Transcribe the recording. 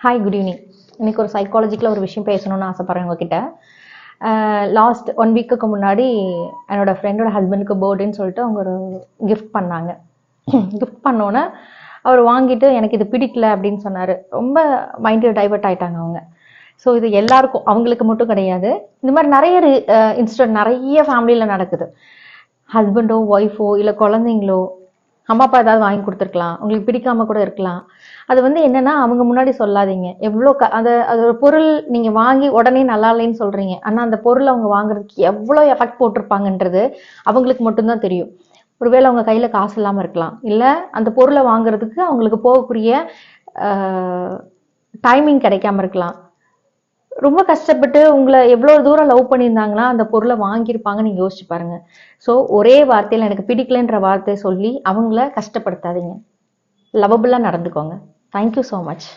Hi, good evening. இன்னைக்கு ஒரு சைக்காலஜிக்கலாக ஒரு விஷயம் பேசணும்னு ஆசைப்பட்றேன் உங்ககிட்ட. லாஸ்ட் 1 வீக்குக்கு முன்னாடி என்னோட ஃப்ரெண்டோட ஹஸ்பண்டுக்கு பர்த்டேன்னு சொல்லிட்டு அவங்க ஒரு கிஃப்ட் பண்ணாங்க. கிஃப்ட் பண்ணோன்னே அவர் வாங்கிட்டு எனக்கு இது பிடிக்கல அப்படின்னு சொன்னார். ரொம்ப மைண்டு டைவர்ட் ஆயிட்டாங்க அவங்க. ஸோ இது எல்லாருக்கும், அவங்களுக்கு மட்டும் கிடையாது. இந்த மாதிரி நிறைய இன்சிடென்ட் நிறைய ஃபேமிலியில் நடக்குது. ஹஸ்பண்டோ ஒய்ஃபோ இல்லை குழந்தைங்களோ அம்மா அப்பா ஏதாவது வாங்கி கொடுத்துருக்கலாம், உங்களுக்கு பிடிக்காம கூட இருக்கலாம். அது வந்து என்னன்னா அவங்க முன்னாடி சொல்லாதீங்க. எவ்வளோ அது அது ஒரு பொருள் நீங்கள் வாங்கி உடனே நல்லா இல்லைன்னு சொல்கிறீங்க, ஆனால் அந்த பொருள் அவங்க வாங்குறதுக்கு எவ்வளோ எஃபெக்ட் போட்டிருப்பாங்கன்றது அவங்களுக்கு மட்டும்தான் தெரியும். ஒருவேளை அவங்க கையில் காசு இல்லாமல் இருக்கலாம், இல்லை அந்த பொருளை வாங்குறதுக்கு அவங்களுக்கு போகக்கூடிய டைமிங் கிடைக்காம இருக்கலாம். ரொம்ப கஷ்டப்பட்டு உங்களை எவ்வளோ தூரம் லவ் பண்ணியிருந்தாங்கன்னா அந்த பொருளை வாங்கியிருப்பாங்கன்னு நீங்கள் யோசிச்சு பாருங்க. ஸோ ஒரே வார்த்தையில் எனக்கு பிடிக்கலன்ற வார்த்தையை சொல்லி அவங்கள கஷ்டப்படுத்தாதீங்க. லவபுல்லாக நடந்துக்கோங்க. Thank you so much.